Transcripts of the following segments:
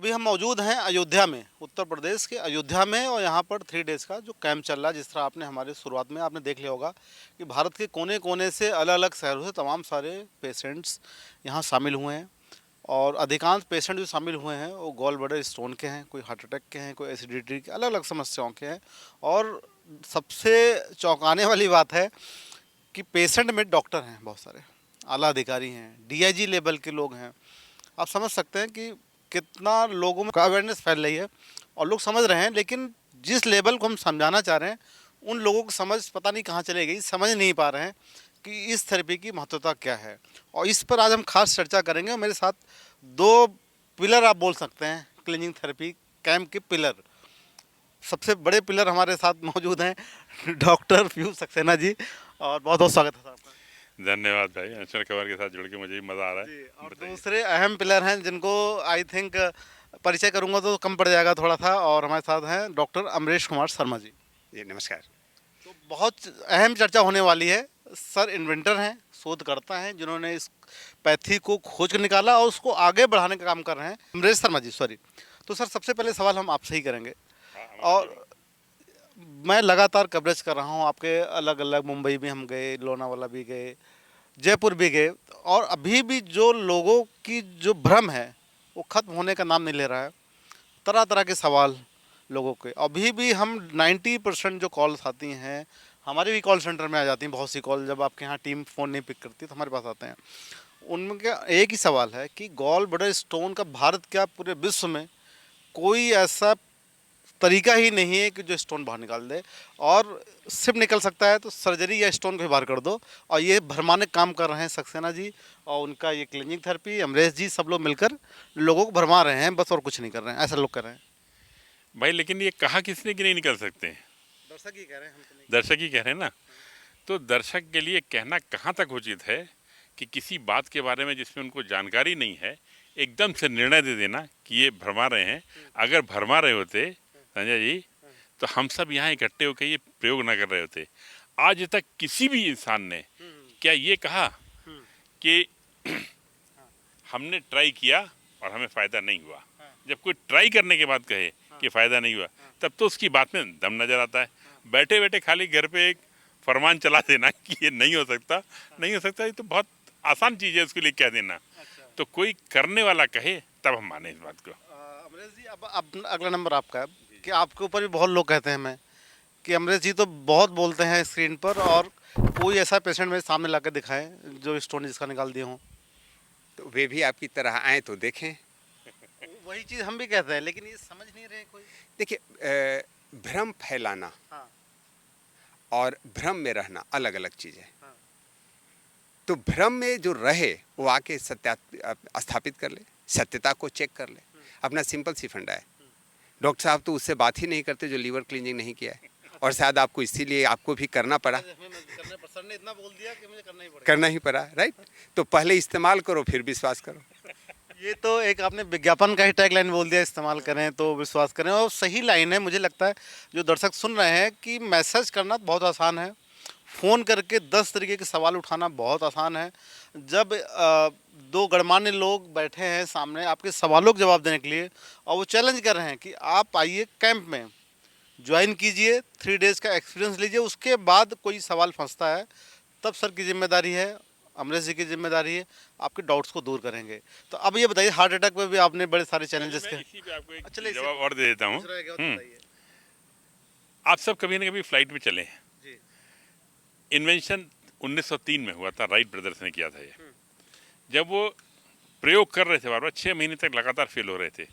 अभी हम मौजूद हैं अयोध्या में, उत्तर प्रदेश के अयोध्या में, और यहाँ पर 3 डेज़ का जो कैंप चल रहा है। जिस तरह आपने हमारे शुरुआत में आपने देख लिया होगा कि भारत के कोने कोने से अलग अलग शहरों से तमाम सारे पेशेंट्स यहाँ शामिल हुए हैं। और अधिकांश पेशेंट जो शामिल हुए हैं वो गॉल ब्लैडर स्टोन के हैं, कोई हार्ट अटैक के हैं, कोई एसिडिटी के, अलग अलग समस्याओं के हैं। और सबसे चौंकाने वाली बात है कि पेशेंट में डॉक्टर हैं, बहुत सारे आला अधिकारी हैं, डीआईजी लेवल के लोग हैं। आप समझ सकते हैं कि कितना लोगों में अवेयरनेस फैल रही है और लोग समझ रहे हैं, लेकिन जिस लेवल को हम समझाना चाह रहे हैं उन लोगों को समझ पता नहीं कहाँ चले गई, समझ नहीं पा रहे हैं कि इस थेरेपी की महत्वता क्या है। और इस पर आज हम खास चर्चा करेंगे। और मेरे साथ 2 पिलर आप बोल सकते हैं क्लीनिंग थेरेपी कैंप के पिलर। सबसे बड़े पिलर हमारे साथ मौजूद हैं डॉक्टर पीयूष सक्सेना जी, और बहुत बहुत स्वागत है सर आपका। धन्यवाद भाई, अंशुल खबर के साथ जुड़ के मुझे भी मज़ा आ रहा जी, है। और बताइए। दूसरे अहम पिलर हैं जिनको आई थिंक परिचय करूंगा तो कम पड़ जाएगा थोड़ा सा, और हमारे साथ हैं डॉक्टर अमरेश कुमार शर्मा जी। जी नमस्कार। तो बहुत अहम चर्चा होने वाली है। सर इन्वेंटर हैं, शोधकर्ता हैं, जिन्होंने इस पैथी को खोज कर निकाला और उसको आगे बढ़ाने का काम कर रहे हैं। अमरेश शर्मा जी, सॉरी। तो सर सबसे पहले सवाल हम आपसे ही करेंगे। हाँ, और मैं लगातार कवरेज कर रहा हूँ आपके, अलग अलग, मुंबई में हम गए, लोनावाला भी गए, जयपुर भी गए, और अभी भी जो लोगों की जो भ्रम है वो ख़त्म होने का नाम नहीं ले रहा है। तरह तरह के सवाल लोगों के, अभी भी हम 90% जो कॉल्स आती हैं हमारे भी कॉल सेंटर में आ जाती हैं। बहुत सी कॉल जब आपके यहाँ टीम फ़ोन नहीं पिक करती तो हमारे पास आते हैं। उनका एक ही सवाल है कि गॉल ब्लैडर स्टोन का भारत क्या पूरे विश्व में कोई ऐसा तरीका ही नहीं है कि जो स्टोन बाहर निकाल दे, और सिर्फ निकल सकता है तो सर्जरी या स्टोन को ही बाहर कर दो। और ये भरमाने काम कर रहे हैं सक्सेना जी और उनका ये क्लीनिंग थेरेपी, अमरेश जी, सब लोग मिलकर लोगों को भरमा रहे हैं बस, और कुछ नहीं कर रहे हैं, ऐसा लोग कर रहे हैं। भाई लेकिन ये कहा किसने कि नहीं निकल सकते हैं? दर्शक ही कह रहे हैं, हम तो नहीं। दर्शक ही कह रहे हैं ना। तो दर्शक के लिए कहना कहाँ तक उचित है कि किसी बात के बारे में जिसमें उनको जानकारी नहीं है एकदम से निर्णय दे देना कि ये भरमा रहे हैं। अगर भरमा रहे होते संजय जी तो हम सब यहाँ इकट्ठे होकर ये प्रयोग ना कर रहे होते। आज तक किसी भी इंसान ने क्या ये कहा कि हमने ट्राई किया और हमें फ़ायदा नहीं हुआ? जब कोई ट्राई करने के बाद कहे कि फ़ायदा नहीं हुआ तब तो उसकी बात में दम नज़र आता है। बैठे बैठे खाली घर पे एक फरमान चला देना कि ये नहीं हो सकता, नहीं हो सकता, ये तो बहुत आसान चीज़ है उसके लिए कह देना। तो कोई करने वाला कहे तब हम माने इस बात को। अमरेश जी, अब अगला नंबर आपका है कि आपके ऊपर भी बहुत लोग कहते हैं मैं कि अमरेश जी तो बहुत बोलते हैं स्क्रीन पर, और कोई ऐसा पेशेंट मेरे सामने ला कर दिखाएं जो स्टोन जिसका निकाल दिए हों। तो वे भी आपकी तरह आए तो देखें। वही चीज़ हम भी कहते हैं, लेकिन ये समझ नहीं रहे कोई। देखिए, भ्रम फैलाना हाँ। और भ्रम में रहना अलग अलग चीज़ है। हाँ। तो भ्रम में जो रहे वो आके स्थापित कर ले, सत्यता को चेक कर ले। अपना सिंपल सी फंडा है। डॉक्टर साहब तो उससे बात ही नहीं करते जो लीवर क्लीनिंग नहीं किया है, और शायद आपको इसीलिए आपको भी करना पड़ा, सर ने इतना बोल दिया कि मुझे करना ही पड़ेगा। करना ही पड़ा, राइट। तो पहले इस्तेमाल करो फिर विश्वास करो। ये तो एक आपने विज्ञापन का ही टैगलाइन बोल दिया, इस्तेमाल करें तो विश्वास करें, और सही लाइन है। मुझे लगता है जो दर्शक सुन रहे हैं कि मैसेज करना बहुत आसान है, फ़ोन करके 10 तरीके के सवाल उठाना बहुत आसान है। जब 2 गणमान्य लोग बैठे हैं सामने आपके सवालों के जवाब देने के लिए, और वो चैलेंज कर रहे हैं कि आप आइए कैंप में, ज्वाइन कीजिए, 3 डेज़ का एक्सपीरियंस लीजिए, उसके बाद कोई सवाल फंसता है तब सर की जिम्मेदारी है, अमरेश जी की जिम्मेदारी है, आपके डाउट्स को दूर करेंगे। तो अब ये बताइए, हार्ट अटैक में भी आपने बड़े सारे चैलेंजेस के। इसी पे आपको एक चलिए, जवाब और दे देता हूँ। बताइए। आप सब कभी ना कभी फ्लाइट में चले हैं। जी। इन्वेंशन 1903 में हुआ था, राइट ब्रदर्स ने किया था ये। जब वो प्रयोग कर रहे थे बार बार, 6 महीने तक लगातार फेल हो रहे थे,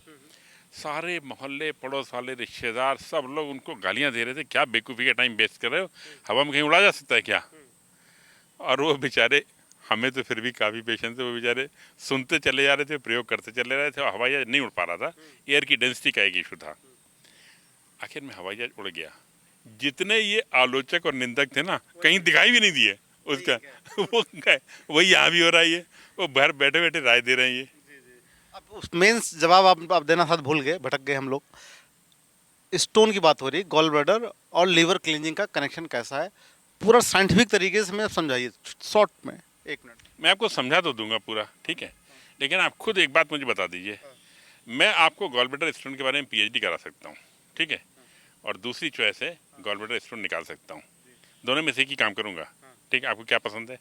सारे मोहल्ले, पड़ोस वाले, रिश्तेदार, सब लोग उनको गालियां दे रहे थे, क्या बेवकूफ़ी का टाइम वेस्ट कर रहे हो, हवा में कहीं उड़ा जा सकता है क्या? और वो बेचारे, हमें तो फिर भी काफ़ी पेशेंस है, वो बेचारे सुनते चले जा रहे थे, प्रयोग करते चले रहे थे, और हवाई जहाज नहीं उड़ पा रहा था। एयर की डेंसिटी का एक इशू था। आखिर में हवाई जहाज उड़ गया। जितने ये आलोचक और निंदक थे ना, कहीं दिखाई भी नहीं दिए उसका वो वही यहाँ भी हो रहा है। ये वो बाहर बैठे बैठे राय दे रहे हैं ये। अब उस मेन जवाब आप देना साथ भूल गए, भटक गए हम लोग। स्टोन की बात हो रही, गॉल ब्लैडर और लीवर क्लीनिंग का कनेक्शन कैसा है, पूरा साइंटिफिक तरीके से मैं समझाइए शॉर्ट में, 1 मिनट। मैं आपको समझा तो दूंगा पूरा, ठीक है, लेकिन आप खुद एक बात मुझे बता दीजिए। मैं आपको गॉल ब्लैडर स्टोन के बारे में पीएचडी करा सकता हूँ, ठीक है, और दूसरी चॉइस है गॉल ब्लैडर स्टोन निकाल सकता हूँ। दोनों में से एक ही काम करूँगा, ठीक है। आपको क्या पसंद है?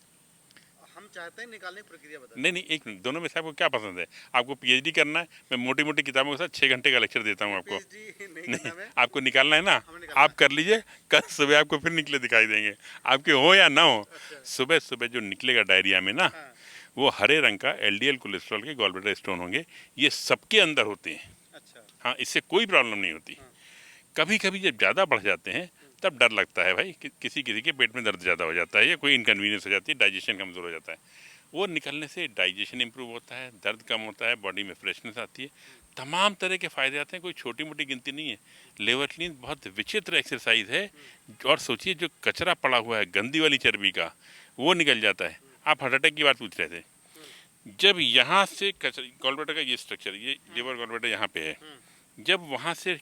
हम चाहते हैं निकालने की प्रक्रिया बताएं। नहीं नहीं, एक मिनट, दोनों में से आपको क्या पसंद है? आपको पीएचडी करना है, मैं मोटी मोटी किताबों के साथ 6 घंटे का लेक्चर देता हूँ आपको। PhD नहीं नहीं, करना है, आपको निकालना है ना, हमें निकालना आप कर लीजिए, कल सुबह आपको फिर निकले दिखाई देंगे, आपके हो या ना हो। अच्छा। सुबह सुबह जो निकलेगा डायरिया में ना, हाँ। वो हरे रंग का एलडीएल कोलेस्ट्रॉल के गॉल ब्लैडर स्टोन होंगे। ये सबके अंदर होते हैं, अच्छा। हाँ, इससे कोई प्रॉब्लम नहीं होती। कभी कभी जब ज़्यादा बढ़ जाते हैं तब डर लगता है भाई, किसी किसी के पेट में दर्द ज़्यादा हो जाता है या कोई इनकन्वीनियंस हो जाती है, डाइजेशन कमज़ोर हो जाता है। वो निकलने से डाइजेशन इंप्रूव होता है, दर्द कम होता है, बॉडी में फ्रेशनेस आती है, तमाम तरह के फ़ायदे आते हैं, कोई छोटी मोटी गिनती नहीं है। लिवर क्लीन बहुत विचित्र एक्सरसाइज है, और सोचिए जो कचरा पड़ा हुआ है गंदी वाली चर्बी का, वो निकल जाता है। आप हार्ट अटैक की बात पूछ रहे थे, जब यहाँ से गॉल ब्लैडर का ये स्ट्रक्चर, ये लिवर गॉल ब्लैडर यहाँ पे है, जब वहाँ से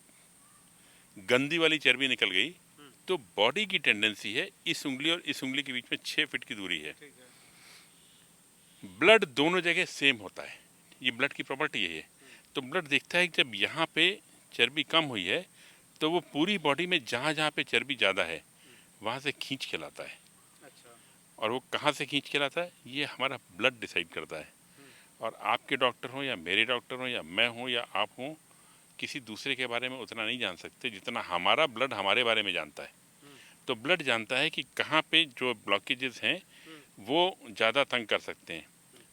गंदी वाली चर्बी निकल गई तो बॉडी की टेंडेंसी है, इस उंगली और इस उंगली के बीच में 6 फीट की दूरी है, ब्लड दोनों जगह सेम होता है, ये ब्लड की प्रॉपर्टी है। तो ब्लड देखता है कि जब यहाँ पे चर्बी कम हुई है तो वो पूरी बॉडी में जहाँ जहाँ पे चर्बी ज़्यादा है वहाँ से खींच के लाता है। अच्छा। और वो कहाँ से खींच के लाता है ये हमारा ब्लड डिसाइड करता है। और आपके डॉक्टर हों या मेरे डॉक्टर हों या मैं हूँ या आप हों, किसी दूसरे के बारे में उतना नहीं जान सकते जितना हमारा ब्लड हमारे बारे में जानता है। तो ब्लड जानता है कि कहाँ पे जो ब्लॉकेजेस हैं वो ज़्यादा तंग कर सकते हैं,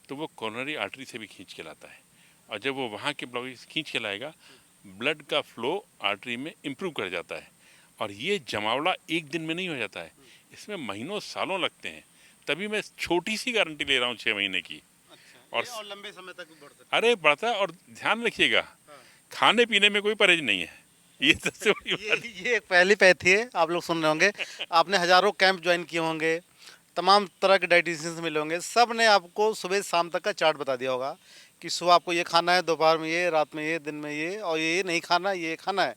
तो वो कोरोनरी आर्टरी से भी खींच के लाता है। और जब वो वहाँ के ब्लॉकेज खींच के लाएगा, ब्लड का फ्लो आर्टरी में इम्प्रूव कर जाता है। और ये जमावड़ा एक दिन में नहीं हो जाता है, इसमें महीनों सालों लगते हैं। तभी मैं छोटी सी गारंटी ले रहा हूँ 6 महीने की। अच्छा। और लंबे समय तक भी बढ़ सकता है। अरे बढ़ता है, और ध्यान रखिएगा खाने पीने में कोई परहेज नहीं है, ये सबसे बड़ी बात। ये एक पहली पैथी है, आप लोग सुन रहे होंगे, आपने हजारों कैंप ज्वाइन किए होंगे, तमाम तरह के डाइटिशियंस मिले होंगे, सब ने आपको सुबह शाम तक का चार्ट बता दिया होगा कि सुबह आपको ये खाना है, दोपहर में ये, रात में ये, दिन में ये, और ये नहीं खाना, ये खाना है।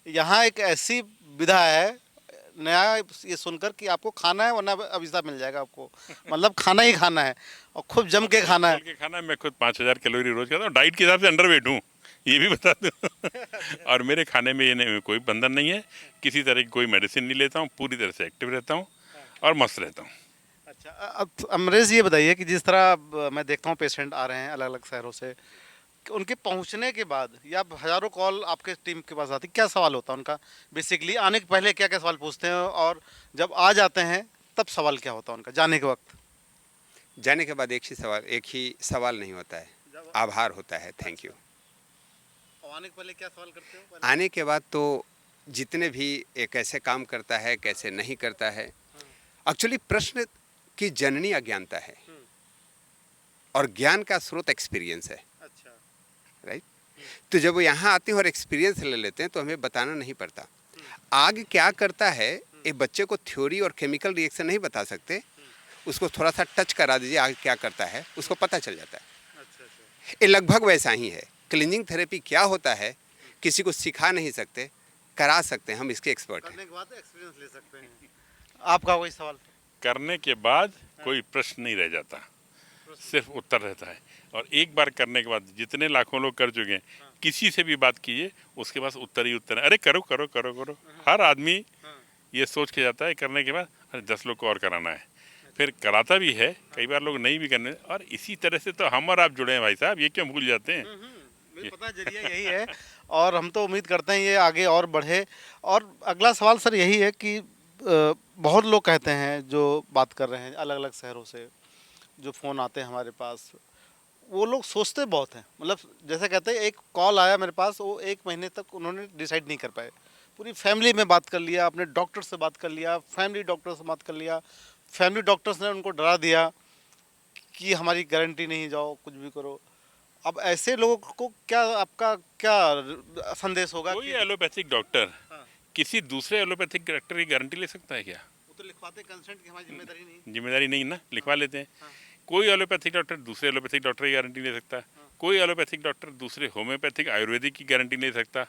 यहाँ एक ऐसी विधा है नया ये सुनकर कि आपको खाना है वरना अभिशाप मिल जाएगा आपको, मतलब खाना ही खाना है और खूब जम के खाना है। के खाना, मैं खुद 5000 कैलोरी रोज खाता हूँ, डाइट के हिसाब से अंडरवेट हूँ, ये भी बता दूँ। और मेरे खाने में ये नहीं, कोई बंधन नहीं है, किसी तरह की कोई मेडिसिन नहीं लेता हूँ, पूरी तरह से एक्टिव रहता हूँ और मस्त रहता हूँ। अच्छा, अब अमरेश ये बताइए कि जिस तरह मैं देखता हूँ पेशेंट आ रहे हैं अलग अलग शहरों से, कि उनके पहुँचने के बाद या हज़ारों कॉल आपके टीम के पास आती, क्या सवाल होता है उनका? बेसिकली आने के पहले क्या क्या सवाल पूछते हैं और जब आ जाते हैं तब सवाल क्या होता है उनका जाने के वक्त? जाने के बाद एक ही सवाल नहीं होता है, आभार होता है, थैंक यू। और आने के पहले क्या सवाल करते हो? आने के बाद तो जितने भी ये कैसे काम करता है, कैसे नहीं करता है, एक्चुअली प्रश्न की जननी अज्ञानता है और ज्ञान का स्रोत एक्सपीरियंस है, अच्छा। राइट। तो जब वो यहाँ आते हैं और एक्सपीरियंस ले लेते हैं तो हमें बताना नहीं पड़ता। आग क्या करता है, एक बच्चे को थ्योरी और केमिकल रिएक्शन नहीं बता सकते, उसको थोड़ा सा टच करा दीजिए आग क्या करता है, उसको पता चल जाता है। अच्छा अच्छा। ये लगभग वैसा ही है। क्लीनिंग थेरेपी क्या होता है किसी को सिखा नहीं सकते, करा सकते हैं, हम इसके एक्सपर्ट हैं। करने के बाद एक्सपीरियंस ले सकते हैं। आपका कोई सवाल? करने के बाद कोई प्रश्न नहीं रह जाता, सिर्फ उत्तर रहता है। और एक बार करने के बाद जितने लाखों लोग कर चुके हैं, किसी से भी बात कीजिए उसके पास उत्तर ही उत्तर है, अरे करो करो करो करो। हर आदमी ये सोच के जाता है करने के बाद अरे 10 लोग को और कराना है, फिर कराता भी है, कई बार लोग नहीं भी करने। और इसी तरह से तो हम और आप जुड़े हैं भाई साहब, ये क्यों भूल जाते हैं? मुझे पता है जरिया यही है और हम तो उम्मीद करते हैं ये आगे और बढ़े। और अगला सवाल सर यही है कि बहुत लोग कहते हैं जो बात कर रहे हैं अलग अलग शहरों से, जो फ़ोन आते हैं हमारे पास, वो लोग सोचते बहुत हैं, मतलब जैसे कहते हैं एक कॉल आया मेरे पास, वो 1 महीने तक उन्होंने डिसाइड नहीं कर पाए, पूरी फैमिली में बात कर लिया, अपने डॉक्टर से बात कर लिया, फैमिली डॉक्टर से बात कर लिया, फैमिली डॉक्टर्स ने उनको डरा दिया कि हमारी गारंटी नहीं, जाओ कुछ भी करो। अब ऐसे लोगों को क्या, आपका क्या संदेश होगा? कोई एलोपैथिक डॉक्टर हाँ। किसी दूसरे एलोपैथिक डॉक्टर की गारंटी ले सकता है क्या? वो तो लिखवाते कंसेंट की हमारी जिम्मेदारी नहीं। जिम्मेदारी नहीं ना, लिखवा लेते हैं। हाँ। कोई एलोपैथिक डॉक्टर दूसरे एलोपैथिक डॉक्टर की गारंटी ले सकता है, कोई एलोपैथिक डॉक्टर दूसरे होम्योपैथिक आयुर्वेदिक की गारंटी ले सकता।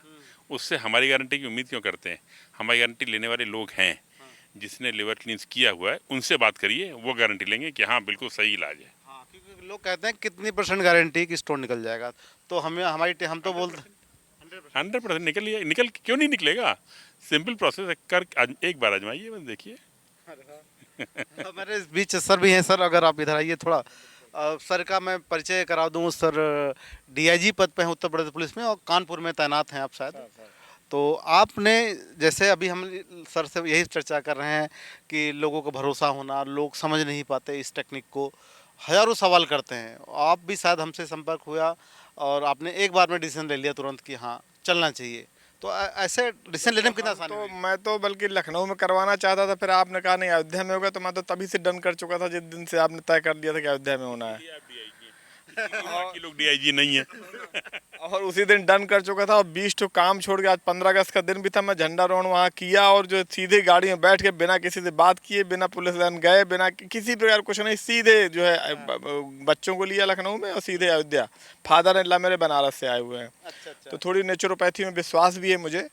उससे हमारी गारंटी की उम्मीद क्यों करते हैं? हमारी गारंटी लेने वाले लोग हैं, जिसने लिवर क्लींस किया हुआ है, उनसे बात करिए, वो गारंटी लेंगे कि हाँ बिल्कुल सही इलाज है। हाँ, क्योंकि लोग कहते हैं कितनी % गारंटी कि स्टोन निकल जाएगा, तो हम तो बोलते 100% निकल क्यों नहीं निकलेगा। सिंपल प्रोसेस है, कर एक बार आजमाइए, बस देखिए। हमारे इस बीच सर भी हैं। सर अगर आप इधर आइए थोड़ा, सर का मैं परिचय करा दूं। सर DIG पद पे हैं उत्तर प्रदेश पुलिस में और कानपुर में तैनात हैं आप शायद। तो आपने, जैसे अभी हम सर से यही चर्चा कर रहे हैं कि लोगों को भरोसा होना, लोग समझ नहीं पाते इस टेक्निक को, हज़ारों सवाल करते हैं। आप भी शायद हमसे संपर्क हुआ और आपने एक बार में डिसीजन ले लिया तुरंत कि हाँ चलना चाहिए। तो ऐसे डिसीजन लेने में कितना आसानी तो हुई? मैं तो बल्कि लखनऊ में करवाना चाहता था, फिर आपने कहा नहीं अयोध्या में होगा, तो मैं तो तभी से डन कर चुका था जिस दिन से आपने तय कर दिया था कि अयोध्या में होना है। बाकी लोग DIG नहीं है। और उसी दिन डन कर चुका था और 20 तो काम छोड़ के, आज 15 अगस्त का दिन भी था, मैं झंडारोहण वहाँ किया और जो सीधे गाड़ी में बैठ के बिना किसी से बात किए, बिना पुलिस लाइन गए, बिना किसी प्रकार कुछ नहीं, सीधे जो है बच्चों को लिया लखनऊ में और सीधे अयोध्या। फादर इन लॉ मेरे बनारस से आए हुए हैं। तो थोड़ी नेचुरोपैथी में विश्वास भी है मुझे,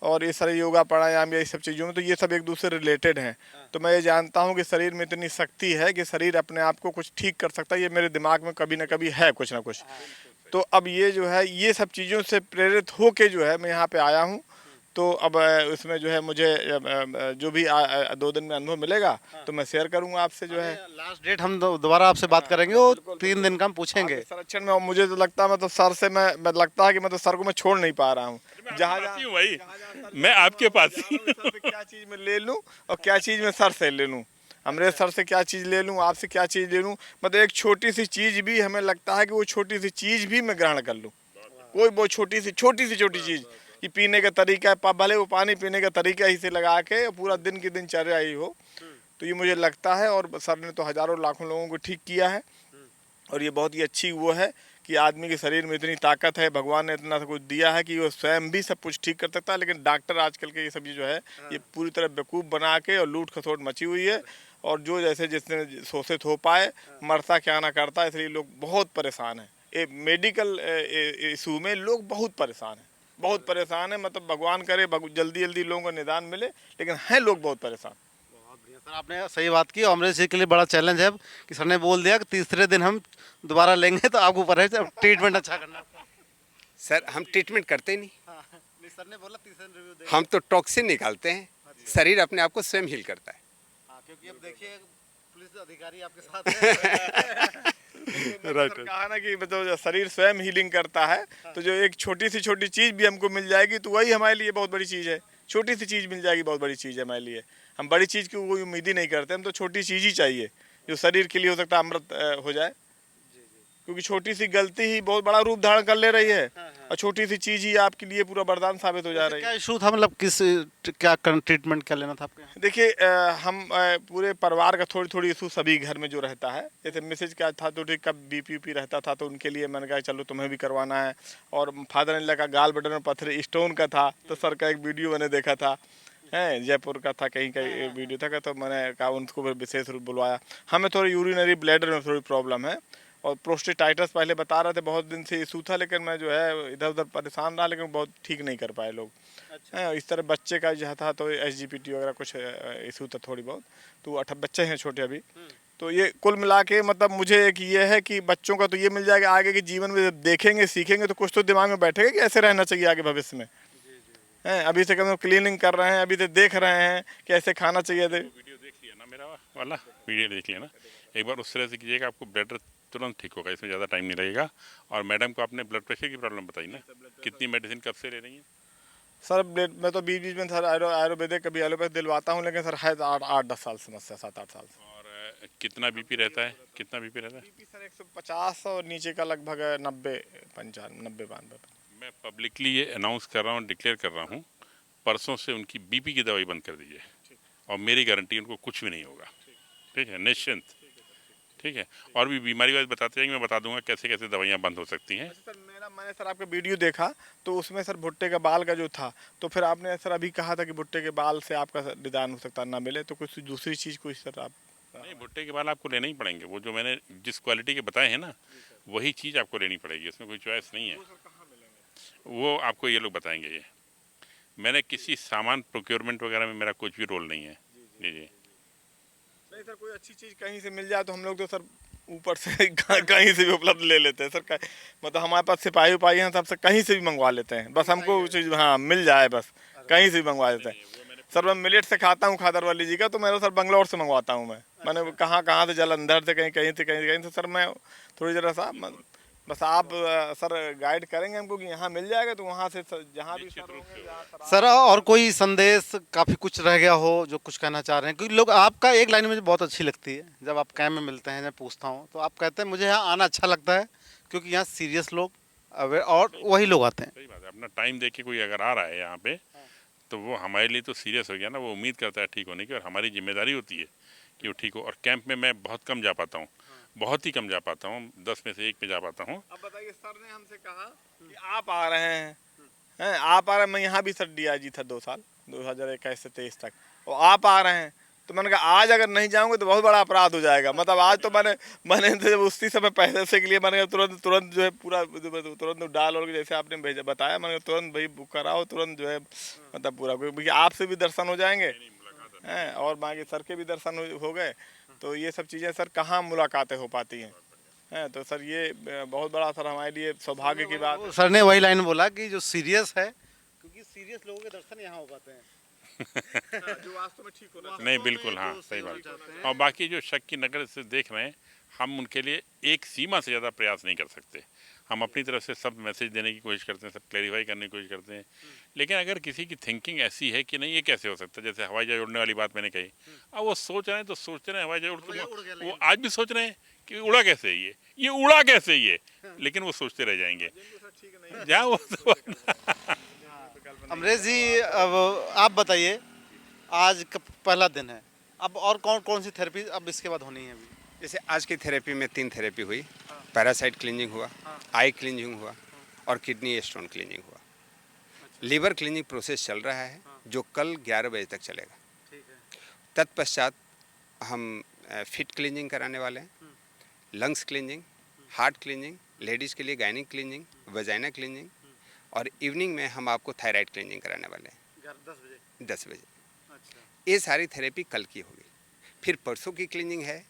और ये सारे योगा प्राणायाम या ये सब चीज़ों में, तो ये सब एक दूसरे रिलेटेड हैं। तो मैं ये जानता हूँ कि शरीर में इतनी शक्ति है कि शरीर अपने आप को कुछ ठीक कर सकता है। ये मेरे दिमाग में कभी ना कभी है कुछ ना कुछ। तो अब ये जो है, ये सब चीज़ों से प्रेरित हो के जो है मैं यहाँ पे आया हूँ। तो अब उसमें जो है मुझे जो भी 2 दिन में अनुभव मिलेगा तो मैं शेयर करूँगा आपसे जो है। लास्ट डेट हम दोबारा आपसे बात करेंगे, वो 3 दिन का हम पूछेंगे। संरक्षण में, और मुझे तो लगता है मैं तो सर से मैं लगता है कि मैं तो सर को मैं छोड़ नहीं पा रहा हूँ। जहाँ पास ही हूँ भाई, मैं आपके पास ही हूँ। सर से क्या चीज़ मैं ले लूँ और क्या चीज़ मैं सर से ले लूँ, अमरेश सर से क्या चीज़ ले लूँ, आपसे क्या चीज़ ले लूँ। मतलब एक छोटी सी चीज़ भी हमें लगता है कि वो छोटी सी चीज़ भी मैं ग्रहण कर लूँ। कोई बहुत छोटी सी छोटी चीज़ कि पीने का तरीका है, भले वो पानी पीने का तरीका ही से लगा के पूरा दिन की दिनचर्या ही हो, तो ये मुझे लगता है। और सर ने तो हज़ारों लाखों लोगों को ठीक किया है। और ये बहुत ही अच्छी वो है कि आदमी के शरीर में इतनी ताकत है, भगवान ने इतना कुछ दिया है कि वो स्वयं भी सब कुछ ठीक कर सकता है। लेकिन डॉक्टर आजकल के ये सब जो है ये पूरी तरह बेवकूफ़ बना के, और लूट खसोट मची हुई है, और जो जैसे जिसने शोषित हो पाए मरता क्या ना करता, इसलिए लोग बहुत परेशान हैं। ये मेडिकल इशू में लोग बहुत परेशान हैं, बहुत परेशान है। मतलब भगवान करे जल्दी जल्दी लोगों को निदान मिले, लेकिन हैं लोग बहुत परेशान। सर आपने सही बात की। अमरीश जी के लिए बड़ा चैलेंज है अब कि सर ने बोल दिया कि तीसरे दिन हम दोबारा लेंगे, तो आपको ऊपर है ट्रीटमेंट अच्छा करना। सर हम ट्रीटमेंट करते ही नहीं, नहीं, सर ने बोला तीसरे रिव्यू दे। हम तो टॉक्सिन निकालते हैं, शरीर अपने आप को स्वयं हील करता है। क्योंकि अब देखिए पुलिस अधिकारी आपके साथ है। राइट, कहा ना कि मतलब शरीर स्वयं हीलिंग करता है। तो जो एक छोटी चीज़ भी हमको मिल जाएगी तो वही हमारे लिए बहुत बड़ी चीज़ है। छोटी सी चीज़ मिल जाएगी, बहुत बड़ी चीज़ है हमारे लिए। हम बड़ी चीज़ की कोई उम्मीद ही नहीं करते, हम तो छोटी चीज़ ही चाहिए जो शरीर के लिए हो सकता है अमृत हो जाए। क्योंकि छोटी सी गलती ही बहुत बड़ा रूप धारण कर ले रही है, और छोटी सी चीज़ ही आपके लिए पूरा वरदान साबित हो जा रही है। क्या इशू था, मतलब किस क्या ट्रीटमेंट क्या लेना था आपके यहाँ? देखिए हम पूरे परिवार का थोड़ी इशू सभी घर में जो रहता है, जैसे मिसेज का था तो ठीक, कब BP रहता था तो उनके लिए मैंने कहा चलो तुम्हें भी करवाना है। और फादर इन लॉ का गाल बटन में पत्थर स्टोन का था, तो सर का एक वीडियो मैंने देखा था, है जयपुर का था, कहीं का वीडियो था, तो मैंने कहा उनको विशेष रूप बुलवाया। हमें थोड़ी यूरिनरी ब्लैडर में थोड़ी प्रॉब्लम है, और प्रोस्टेटाइटिस पहले बता रहे थे, बहुत दिन से इशू था, लेकिन मैं जो है इधर उधर परेशान रहा, लेकिन बहुत ठीक नहीं कर पाए लोग। इस तरह बच्चे का जो था तो SGPT वगैरह कुछ इशू था थोड़ी बहुत, तो 8 बच्चे हैं छोटे अभी। तो ये कुल मिला के मतलब मुझे एक ये है कि बच्चों का तो ये मिल जाएगा, आगे के जीवन में जब देखेंगे सीखेंगे तो कुछ तो दिमाग में बैठेगा कि ऐसे रहना चाहिए आगे भविष्य में। हैं अभी से कम क्लीनिंग कर रहे हैं, अभी से देख रहे हैं कि ऐसे खाना चाहिए। वीडियो देख लिया ना, मेरा वाला वीडियो देख लिया ना, एक बार उस तरह से कीजिएगा, आपको ब्लड तुरंत ठीक होगा, इसमें ज़्यादा टाइम नहीं लगेगा। और मैडम को आपने ब्लड प्रेशर की प्रॉब्लम बताई ना, कितनी मेडिसिन कब से ले रही हैं? सर मैं तो बीच में सर आयुर्वेदिक कभी एलोपैथ दिलवाता हूँ, लेकिन सर है 8-10 साल समस्या, 7-8 साल से। और कितना BP रहता है, कितना BP रहता है? BP सर 150 और नीचे का लगभग 90-95। मैं पब्लिकली ये अनाउंस कर रहा हूँ, डिक्लेयर कर रहा हूँ, परसों से उनकी BP की दवाई बंद कर दीजिए, और मेरी गारंटी उनको कुछ भी नहीं होगा। ठीक है, निश्चिंत। ठीक है, और भी बीमारी वाइज बताते जाएंगे, मैं बता दूंगा कैसे कैसे दवाइयाँ बंद हो सकती हैं। सर मैंने सर आपका वीडियो देखा, तो उसमें सर भुट्टे का बाल का जो था, तो फिर आपने सर अभी कहा था कि भुट्टे के बाल से आपका निदान हो सकता ना मिले, तो कुछ दूसरी चीज़ कोई सर आप? नहीं, भुट्टे के बाल आपको लेने ही पड़ेंगे, वो जो मैंने जिस क्वालिटी के बताए हैं ना, वही चीज़ आपको लेनी पड़ेगी, इसमें कोई चॉइस नहीं है। वो आपको ये लोग बताएंगे। ये मैंने किसी सामान प्रोक्योरमेंट वगैरह में मेरा कुछ भी रोल नहीं है। जी जी। नहीं सर, कोई अच्छी चीज़ कहीं से मिल जाए तो हम लोग तो सर ऊपर से कहीं से भी उपलब्ध ले लेते हैं सर। मतलब हमारे पास सिपाही उपाही हैं, सबसे कहीं से भी मंगवा लेते हैं, बस हमको वो चीज़ हाँ मिल जाए, बस कहीं से भी मंगवा लेते हैं सर। मैं मिलेट से खाता हूँ खादर वाली जी का, तो मेरा सर बंगलौर से मंगवाता हूँ मैंने कहाँ कहाँ से, जालंधर से, कहीं से सर। मैं थोड़ी जरा सा बस आप सर गाइड करेंगे हमको कि यहाँ मिल जाएगा, तो वहाँ से जहाँ भी सर होंगे, जहाँ सर और कोई संदेश, काफ़ी कुछ रह गया हो जो कुछ कहना चाह रहे हैं? क्योंकि लोग, आपका एक लाइन मुझे बहुत अच्छी लगती है, जब आप कैंप में मिलते हैं, जब पूछता हूँ तो आप कहते हैं मुझे यहाँ आना अच्छा लगता है क्योंकि यहाँ सीरियस लोग और वही लोग आते हैं। सही बात है। अपना टाइम देख के कोई अगर आ रहा है यहाँ पे, तो वो हमारे लिए तो सीरियस हो गया ना, वो उम्मीद करता है ठीक होने की, और हमारी जिम्मेदारी होती है कि वो ठीक हो। और कैंप में मैं बहुत कम जा पाता हूँ, बहुत ही कम जा पाता हूँ, 10 में से 1 पे जा पाता हूँ। अब बताइए, सर ने हमसे कहा कि आप आ रहे हैं आप आ रहे हैं। मैं यहाँ भी सर DIG था 2 साल, 2021 से 23 तक, और आप आ रहे हैं। तो मैंने कहा आज अगर नहीं जाऊंगे तो बहुत बड़ा अपराध हो जाएगा। मतलब आज तो मैंने उसी समय पैसे से के लिए मैंने तुरंत जो है पूरा तुरंत डाल और जैसे आपने भेजा बताया, मैंने तुरंत भाई बुक कराओ, तुरंत जो है मतलब पूरा, क्योंकि आपसे भी दर्शन हो जाएंगे हैं और बाकी सर के भी दर्शन हो गए। तो ये सब चीज़ें सर कहाँ मुलाकातें हो पाती हैं। तो सर ये बहुत बड़ा सर हमारे लिए सौभाग्य की बात है। सर ने वही लाइन बोला कि जो सीरियस है, क्योंकि सीरियस लोगों के दर्शन यहाँ हो पाते हैं। जो वास्तव में ठीक होना नहीं बिल्कुल, हाँ सही बात। और बाकी जो शक की नज़र से देख रहे हैं, हम उनके लिए एक सीमा से ज़्यादा प्रयास नहीं कर सकते। हम अपनी तरफ से सब मैसेज देने की कोशिश करते हैं, सब क्लैरिफाई करने की कोशिश करते हैं। लेकिन अगर किसी की थिंकिंग ऐसी है कि नहीं ये कैसे हो सकता है, जैसे हवाई जहाज उड़ने वाली बात मैंने कही, अब वो सोच रहे हैं तो सोचते रहे, हवाई जहाज वो आज भी सोच रहे हैं कि उड़ा कैसे ये उड़ा कैसे ये, लेकिन वो सोचते रह जाएंगे जहाँ वो अमरेश जी, अब आप बताइए, आज का पहला दिन है, अब और कौन कौन सी थेरेपी अब इसके बाद होनी है अभी? जैसे आज की थेरेपी में 3 थेरेपी हुई। पैरासाइट क्लीनिंग हुआ, आई क्लीनिंग हुआ और किडनी स्टोन क्लीनिंग हुआ। लीवर क्लीनिंग प्रोसेस चल रहा है जो कल 11 बजे तक चलेगा। तत्पश्चात हम फिट क्लीनिंग कराने वाले हैं, lungs cleaning, heart cleaning, ladies के लिए गायनिक क्लीनिंग, वजाइना क्लीनिंग, और इवनिंग में हम आपको थायराइड क्लीनिंग कराने वाले हैं 10 बजे। ये सारी थेरेपी कल की होगी। फिर परसों की क्लीनिंग है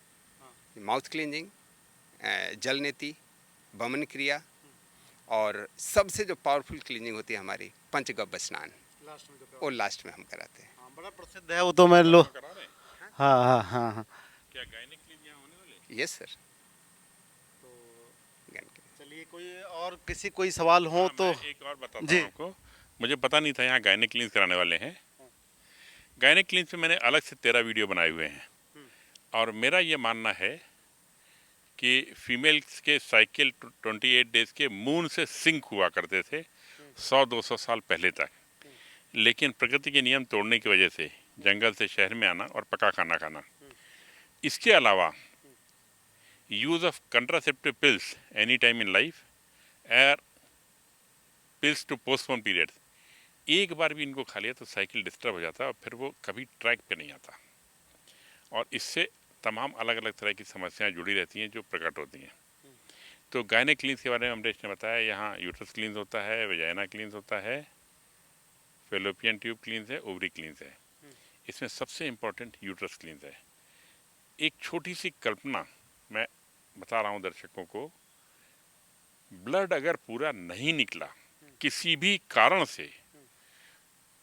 माउथ क्लीनिंग, जल नेति, वमन क्रिया, और सबसे जो पावरफुल क्लीनिंग होती है हमारी पंचगव्य स्नान, वो लास्ट में हम कराते हैं। बड़ा प्रसिद्ध है वो तो, मैं लो हाँ हाँ हाँ हाँ। क्या गायनिक क्लीनिक यहाँ होने वाले? Yes sir. चलिए, कोई और किसी कोई सवाल हो तो मैं एक और बताता हूँ आपको। मुझे पता नहीं था यहाँ गायनिक क्लीनिक कराने वाले हैं। गायनिक क्लीनिक पे मैंने अलग से 13 वीडियो बनाए हुए हैं, और मेरा ये मानना है कि फीमेल्स के साइकिल 28 डेज के मून से सिंक हुआ करते थे 100-200 साल पहले तक, लेकिन प्रकृति के नियम तोड़ने की वजह से जंगल से शहर में आना और पका खाना खाना, इसके अलावा use of contraceptive pills any time in life और पिल्स टू पोस्टपोन पीरियड्स, एक बार भी इनको खा लिया तो साइकिल डिस्टर्ब हो जाता है और फिर वो कभी ट्रैक पे नहीं आता, और इससे तमाम अलग अलग तरह की समस्याएं जुड़ी रहती हैं जो प्रकट होती हैं। तो गायनिक क्लीन्स के बारे में अमरीश ने बताया, यहाँ यूट्रस क्लीन्स होता है, वेजाइना क्लीन्स होता है, फेलोपियन ट्यूब क्लीन्स है, ओवरी क्लीन्स है। इसमें सबसे इम्पोर्टेंट यूट्रस क्लीन्स है। एक छोटी सी कल्पना मैं बता रहा हूँ दर्शकों को, ब्लड अगर पूरा नहीं निकला किसी भी कारण से,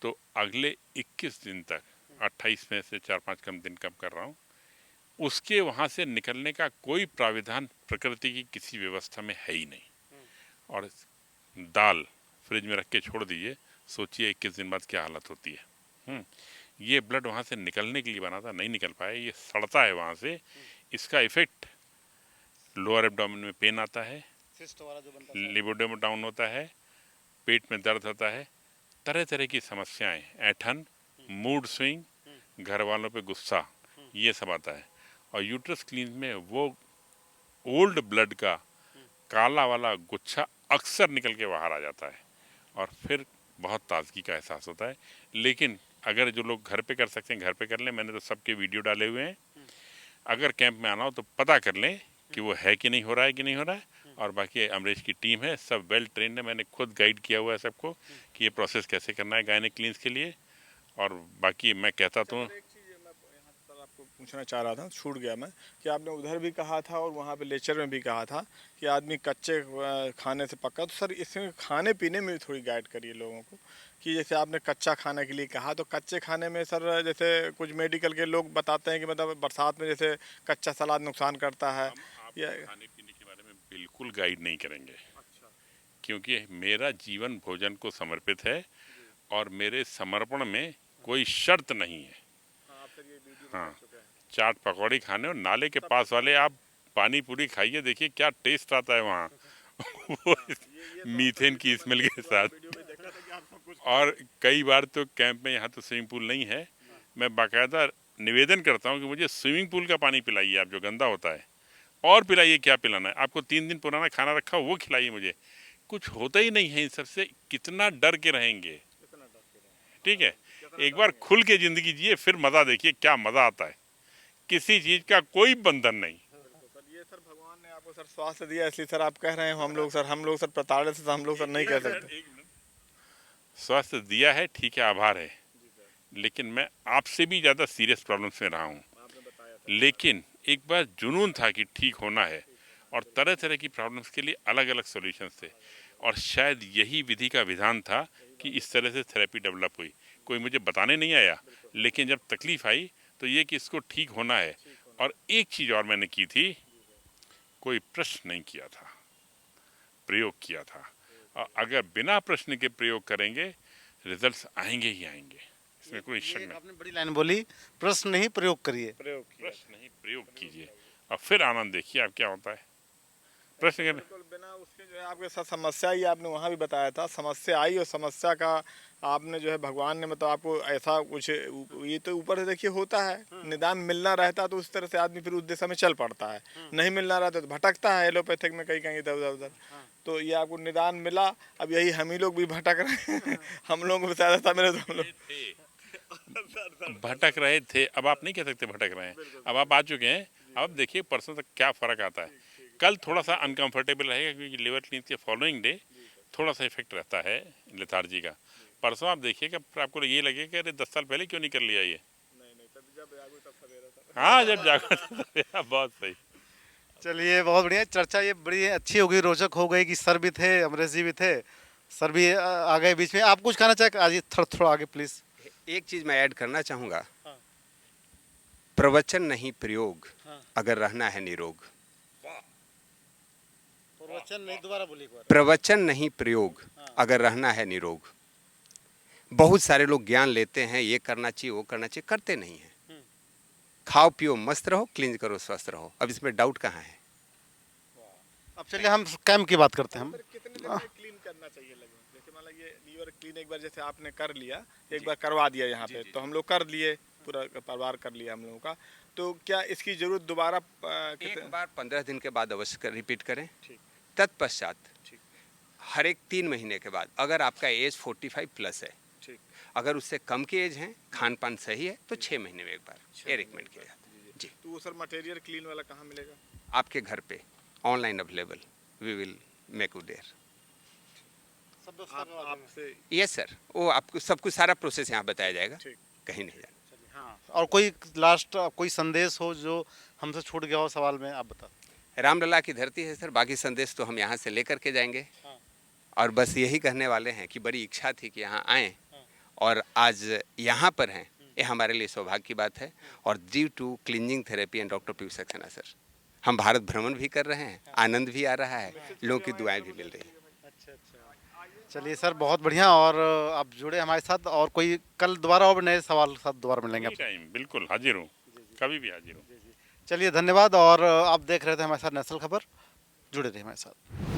तो अगले 21 दिन तक, 28 में से 4-5 कम दिन कम कर रहा हूँ, उसके वहाँ से निकलने का कोई प्राविधान प्रकृति की किसी व्यवस्था में है ही नहीं। और दाल फ्रिज में रख के छोड़ दीजिए, सोचिए 21 दिन बाद क्या हालत होती है। ये ब्लड वहाँ से निकलने के लिए बना था, नहीं निकल पाया, ये सड़ता है वहाँ से। इसका इफेक्ट लोअर एब्डोमेन में पेन आता है, लिबिडो डाउन होता है, पेट में दर्द होता है, तरह तरह की समस्याएं, ऐठन, मूड स्विंग, घर वालों पे गुस्सा, ये सब आता है। और यूट्रस क्लीन में वो ओल्ड ब्लड का काला वाला गुच्छा अक्सर निकल के बाहर आ जाता है, और फिर बहुत ताजगी का एहसास होता है। लेकिन अगर जो लोग घर पे कर सकते हैं घर पे कर लें, मैंने तो सबके वीडियो डाले हुए हैं। अगर कैंप में आना हो तो पता कर लें कि वो है कि नहीं हो रहा है कि नहीं हो रहा है। और बाकी अमरीश की टीम है, सब वेल ट्रेंड है, मैंने खुद गाइड किया हुआ है सबको कि ये प्रोसेस कैसे करना है गायनिक क्लीन्स के लिए। और बाकी मैं कहता तो एक चीज़ मैं यहाँ सर आपको पूछना चाह रहा था, छूट गया मैं, कि आपने उधर भी कहा था और वहाँ पे लेक्चर में भी कहा था कि आदमी कच्चे खाने से पक्का। तो सर इसमें खाने पीने में भी थोड़ी गाइड करिए लोगों को, कि जैसे आपने कच्चा खाने के लिए कहा, तो कच्चे खाने में सर जैसे कुछ मेडिकल के लोग बताते हैं कि मतलब बरसात में जैसे कच्चा सलाद नुकसान करता है, या खाने पीने के बारे में बिल्कुल गाइड नहीं करेंगे, क्योंकि मेरा जीवन भोजन को समर्पित है और मेरे समर्पण में कोई शर्त नहीं है। हाँ, चाट पकौड़ी खाने और नाले के पास वाले आप पानी पूरी खाइए, देखिए क्या टेस्ट आता है वहाँ वो मीथेन की स्मेल के साथ। और कई बार तो कैंप में, यहाँ तो स्विमिंग पूल नहीं है, मैं बाकायदा निवेदन करता हूँ कि मुझे स्विमिंग पूल का पानी पिलाइए आप, जो गंदा होता है, और पिलाइए, क्या पिलाना है आपको, 3 दिन पुराना खाना रखा हो वो खिलाइए मुझे। कुछ होता ही नहीं है इन सबसे, कितना डर के रहेंगे। ठीक है, एक बार खुल के ज़िंदगी जिए, फिर मज़ा देखिए क्या मज़ा आता है। किसी चीज़ का कोई बंधन नहीं। ये सर भगवान ने आपको सर स्वास्थ्य दिया, इसलिए सर आप कह रहे हैं हम लोग सर प्रताड़ित से हम लोग सर नहीं कह सकते। स्वास्थ्य दिया है, ठीक है, आभार है, लेकिन मैं आपसे भी ज़्यादा सीरियस प्रॉब्लम्स में रहा हूँ। लेकिन एक बार जुनून था कि ठीक होना है, और तरह तरह की प्रॉब्लम्स के लिए अलग अलग सॉल्यूशंस थे, और शायद यही विधि का विधान था कि इस तरह से थेरेपी डेवलप हुई। कोई मुझे बताने नहीं आया, लेकिन जब तकलीफ आई तो ये कि इसको ठीक होना है। और एक चीज़ और मैंने की थी, कोई प्रश्न नहीं किया था, प्रयोग किया था। और अगर बिना प्रश्न के प्रयोग करेंगे, रिजल्ट्स आएंगे ही आएंगे, इसमें कोई शक नहीं। आपने बड़ी लाइन बोली, प्रश्न नहीं प्रयोग करिए। प्रश्न नहीं, प्रयोग कीजिए और फिर आनंद देखिए आप क्या होता है। प्रश्न करें, बिल्कुल, बिना उसके जो है आपके साथ समस्या ही, आपने वहाँ भी बताया था, समस्या आई और समस्या का आपने जो है भगवान ने मतलब आपको ऐसा कुछ, ये तो ऊपर से देखिए होता है, निदान मिलना रहता तो उस तरह से आदमी फिर उस दिशा में चल पड़ता है, नहीं मिलना रहता तो भटकता है एलोपैथिक में, कहीं इधर उधर उधर। तो ये आपको निदान मिला, अब यही हम ही लोग भी भटक रहे हैं हम लोगों को शायद था, मेरे तो हम लोग भटक रहे थे, अब आप नहीं कह सकते भटक रहे हैं, अब आप आ चुके हैं। अब देखिए परसों तक क्या फ़र्क आता है। कल थोड़ा सा अनकंफर्टेबल रहेगा, क्योंकि लिवर क्लींस के फॉलोइंग डे थोड़ा सा इफेक्ट रहता है लेथार्जी का। परसों आप देखिएगा, आपको ये लगेगा कि अरे 10 साल पहले क्यों नहीं कर लिया ये। हाँ, जब जागो तब सवेरा, बहुत सही। चलिए, बहुत बढ़िया चर्चा, ये बड़ी अच्छी हो गई, रोचक हो गई कि सर भी थे, अमरेश जी भी थे, सर भी आ गए बीच में। आप कुछ कहना चाहे आज, थोड़ा आगे प्लीज़। एक चीज़ मैं ऐड करना चाहूँगा, प्रवचन नहीं प्रयोग, अगर रहना है निरोग। प्रवचन नहीं, दोबारा बोलिए एक बार। प्रवचन नहीं प्रयोग, अगर रहना है निरोग। बहुत सारे लोग ज्ञान लेते हैं, ये करना चाहिए वो करना चाहिए, करते नहीं हैं। खाओ पियो मस्त रहो, क्लींज करो स्वस्थ रहो, अब इसमें डाउट कहाँ है। अब चलिए हम कैंप की बात करते हैं। हम कितने दिन में क्लीन करना चाहिए लगभग, जैसे मान लीजिए लीवर क्लीन एक बार जैसे आपने कर लिया, एक बार करवा दिया यहाँ पे, तो हम लोग कर लिए, पूरा परिवार कर लिया हम लोगों का, तो क्या इसकी जरूरत दोबारा एक बार 15 दिन के बाद अवश्य रिपीट करें। तत्पश्चात हर एक 3 महीने के बाद, अगर आपका एज 45 प्लस है, अगर उससे कम की एज है, खान पान सही है, तो 6 महीने में एक बार ये रिकमेंड किया जाता है जी। तो वो सर मटेरियल क्लीन वाला कहाँ मिलेगा? आपके घर पे online available, we will make you there. आपसे यस सर, वो आपको सब कुछ सारा प्रोसेस यहाँ बताया जाएगा, कहीं नहीं जाना। हाँ, और कोई लास्ट कोई संदेश हो जो हमसे छूट गया हो सवाल में, आप बता। रामलला की धरती है सर, बाकी संदेश तो हम यहाँ से लेकर के जाएंगे। और बस यही कहने वाले हैं कि बड़ी इच्छा थी कि यहाँ आएँ, और आज यहाँ पर हैं, ये हमारे लिए सौभाग्य की बात है। और due to cleansing therapy and doctor Piyush Saxena sir, हम भारत भ्रमण भी कर रहे हैं, आनंद भी आ रहा है, लोगों की दुआएं भी मिल रही हैं। चलिए सर, बहुत बढ़िया, और आप जुड़े हमारे साथ, और कोई कल दोबारा और नए सवाल के साथ दोबारा मिलेंगे आपसे। टाइम बिल्कुल हाजिर हूँ, कभी भी हाजिर हूँ। चलिए, धन्यवाद। और आप देख रहे थे हमारे साथ नेशनल खबर, जुड़े रहिए हमारे साथ।